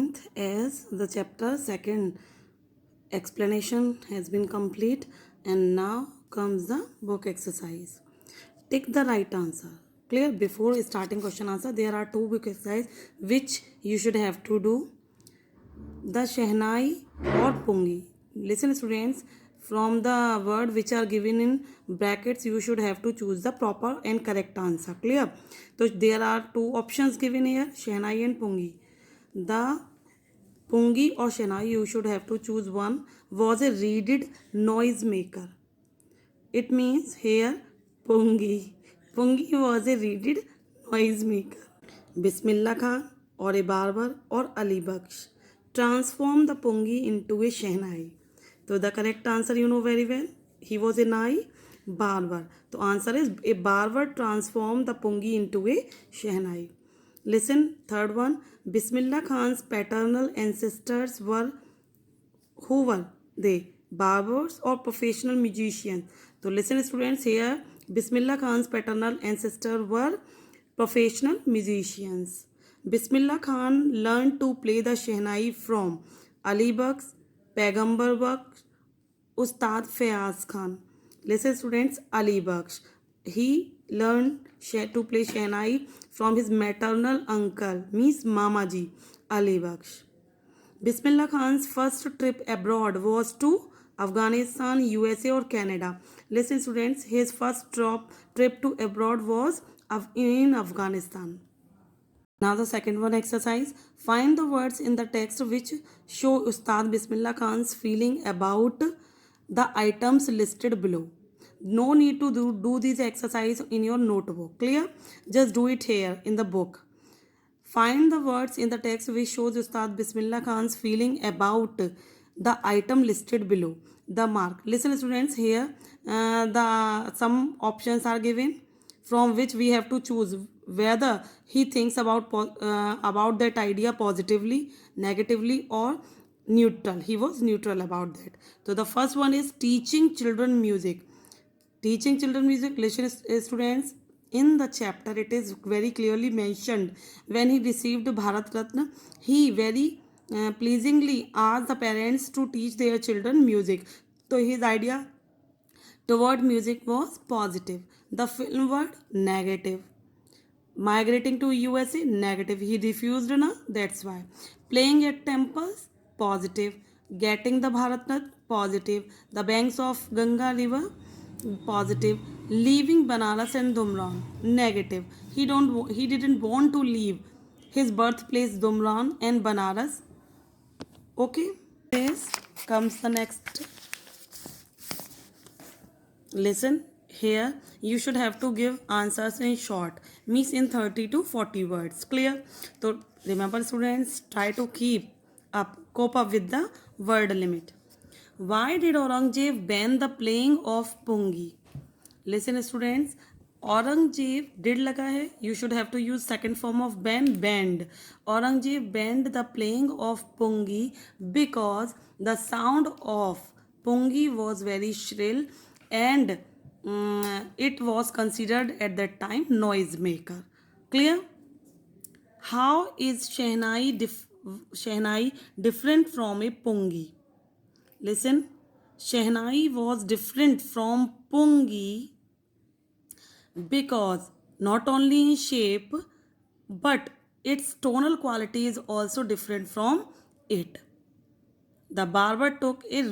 9th, as the chapter second explanation has been complete, and now comes the book exercise. Take the right answer. Clear? Before starting question answer, there are two book exercise which you should have to do. The Shehnai or Pungi. Listen students, from the word which are given in brackets, you should have to choose the proper and correct answer. Clear? So there are two options given here, Shehnai and Pungi. The Pungi or Shehnai, you should have to choose one, was a reeded noise maker. It means here Pungi. Pungi was a reeded noise maker. Bismillah Khan or a barber or Ali Baksh transformed the Pungi into a Shehnai. So the correct answer you know very well. He was a Nai barber. So answer is a barber transformed the Pungi into a Shehnai. Listen, third one. Bismillah Khan's paternal ancestors were, who were they? Barbers or professional musicians? So listen students, here Bismillah Khan's paternal ancestors were professional musicians. Bismillah Khan learned to play the Shehnai from Ali Baksh, Paigambar Baksh, Ustad Fayaz Khan. Listen students, Ali Baksh. He learned to play Shehnai from his maternal uncle, means Mamaji, Ali Baksh. Bismillah Khan's first trip abroad was to Afghanistan, USA or Canada. Listen students, his first trip to abroad was in Afghanistan. Now the second one exercise. Find the words in the text which show Ustad Bismillah Khan's feeling about the items listed below. No need to do this exercise in your notebook. Clear? Just do it here in the book. Find the words in the text which shows Ustad Bismillah Khan's feeling about the item listed below. The mark. Listen students, here some options are given from which we have to choose whether he thinks about that idea positively, negatively or neutral. He was neutral about that. So the first one is teaching children music. Teaching children music, listen students, in the chapter it is very clearly mentioned when he received Bharat Ratna, he very pleasingly asked the parents to teach their children music. So his idea toward music was positive. The film word negative. Migrating to USA negative. He refused na, that's why. Playing at temples positive. Getting the Bharat Ratna positive. The banks of Ganga river positive. Leaving Banaras and Dumran negative. He didn't want to leave his birthplace Dumran and Banaras. Okay, this comes the next. Listen, here you should have to give answers in short, means in 30 to 40 words. Clear? So remember students, try to cope up with the word limit. Why did Aurangzeb ban the playing of Pungi? Listen students, Aurangzeb did लगा है, you should have to use second form of banned. Aurangzeb banned the playing of Pungi because the sound of Pungi was very shrill and it was considered at that time noise maker. Clear? How is Shehnai different from a Pungi? Listen, Shehnai was different from Pungi because not only in shape but its tonal quality is also different from it. The barber took a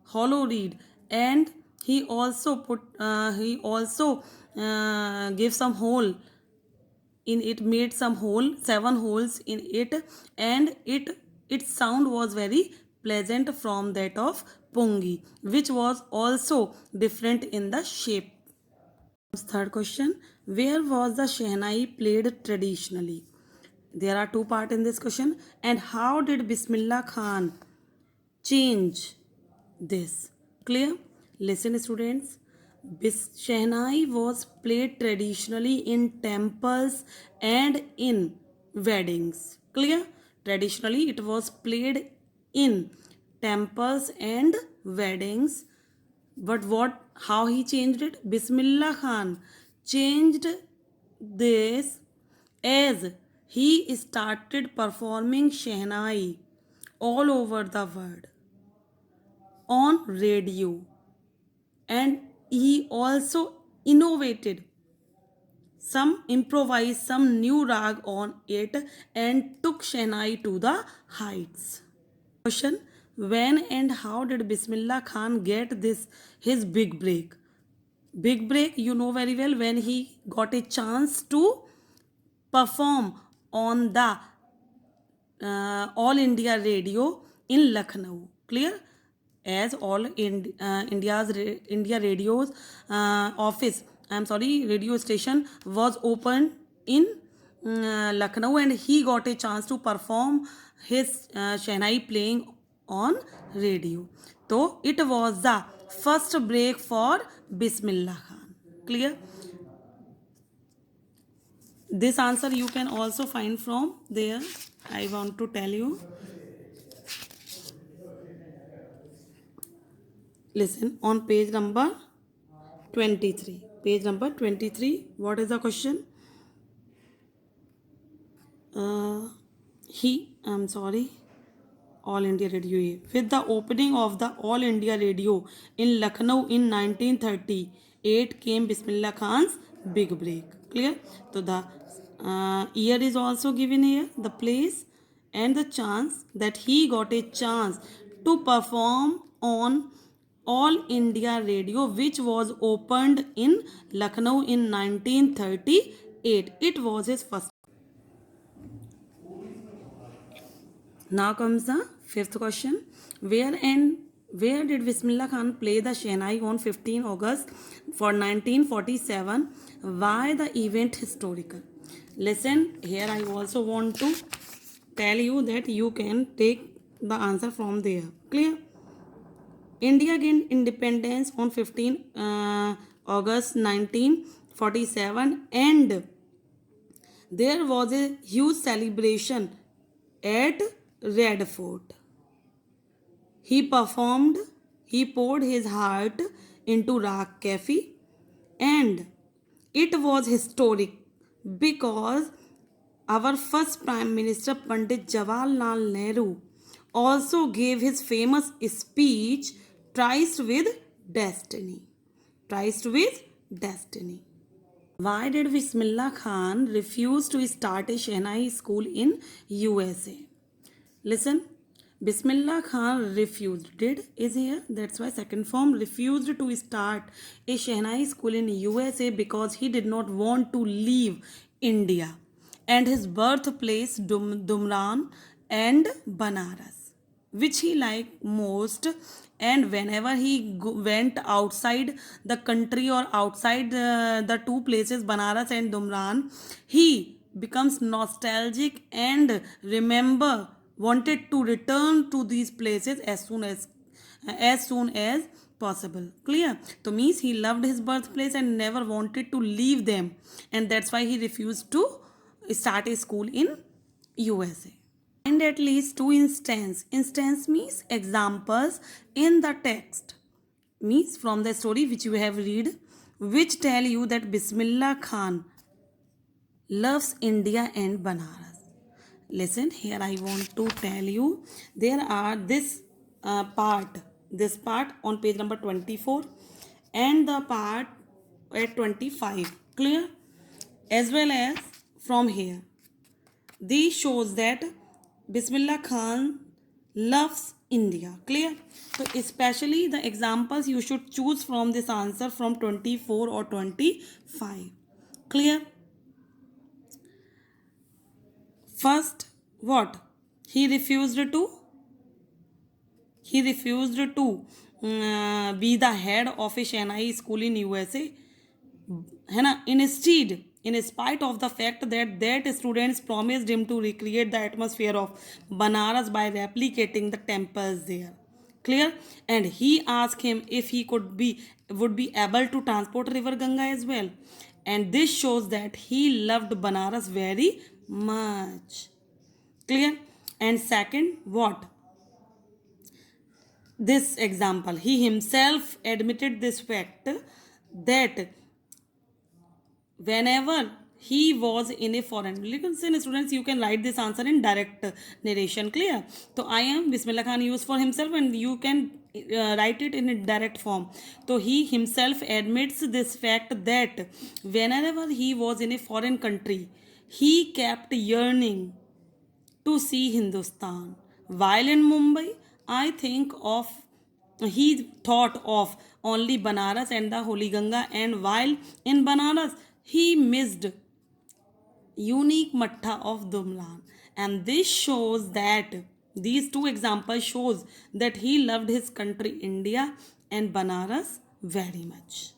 hollow reed, and he also gave some hole in it, made some 7 holes in it, and its sound was very pleasant from that of Pungi, which was also different in the shape. Third question, where was the Shehnai played traditionally? There are two parts in this question. And how did Bismillah Khan change this? Clear? Listen students, Shehnai was played traditionally in temples and in weddings. Clear? Traditionally it was played in temples and weddings. But how he changed it? Bismillah Khan changed this as he started performing Shehnai all over the world on radio, and he also innovated some improvised some new rag on it and took Shehnai to the heights. Question: when and how did Bismillah Khan get this his big break? Big break, you know very well, when he got a chance to perform on the All India Radio in Lucknow. Clear? As India Radio's office, I'm sorry, radio station was opened in Lucknow, and he got a chance to perform his Shehnai playing on radio. So it was the first break for Bismillah Khan. Clear? This answer you can also find from there. I want to tell you. Listen, on page number 23. Page number 23. What is the question? I'm sorry. All India Radio. With the opening of the All India Radio in Lucknow in 1938 came Bismillah Khan's big break. Clear? So the year is also given here, the place and the chance that he got a chance to perform on All India Radio, which was opened in Lucknow in 1938. It was his first. Now comes the fifth question. Where did Bismillah Khan play the Shehnai on 15 August for 1947? Why the event historical? Listen, here I also want to tell you that you can take the answer from there. Clear? India gained independence on 15 August 1947, and there was a huge celebration at Red Fort. He poured his heart into Rak Cafe, and it was historic because our first Prime Minister Pandit Jawaharlal Nehru also gave his famous speech, Triced with Destiny. Triced with Destiny. Why did Bismillah Khan refuse to start a Shehnai school in USA? Listen, Bismillah Khan refused. Did is here. That's why second form, refused to start a Shehnai school in USA because he did not want to leave India and his birthplace Dumran and Banaras, which he liked most. And whenever he went outside the country or outside the two places Banaras and Dumran, he becomes nostalgic and wanted to return to these places as soon as possible. Clear? So means he loved his birthplace and never wanted to leave them, and that's why he refused to start a school in USA. Find at least two instances. Instance means examples in the text, means from the story which you have read, which tell you that Bismillah Khan loves India and Banaras. Listen, here I want to tell you, there are this part on page number 24 and the part at 25. Clear? As well as from here. This shows that Bismillah Khan loves India. Clear? So especially the examples you should choose from this answer from 24 or 25. Clear? First, what? He refused to be the head of a Shehnai school in USA. है ना? In spite of the fact that students promised him to recreate the atmosphere of Banaras by replicating the temples there. Clear? And he asked him if he would be able to transport river Ganga as well. And this shows that he loved Banaras very much. Clear? And second, what? This example, he himself admitted this fact that whenever he was in a foreign. Listen students, you can write this answer in direct narration. Clear? So I am Bismillah Khan used for himself, and you can write it in a direct form. So he himself admits this fact that whenever he was in a foreign country, he kept yearning to see Hindustan. While in Mumbai, I think of he thought of only Banaras and the Holy Ganga, and while in Banaras, he missed unique matta of Dumlan. And this shows that these two examples shows that he loved his country India and Banaras very much.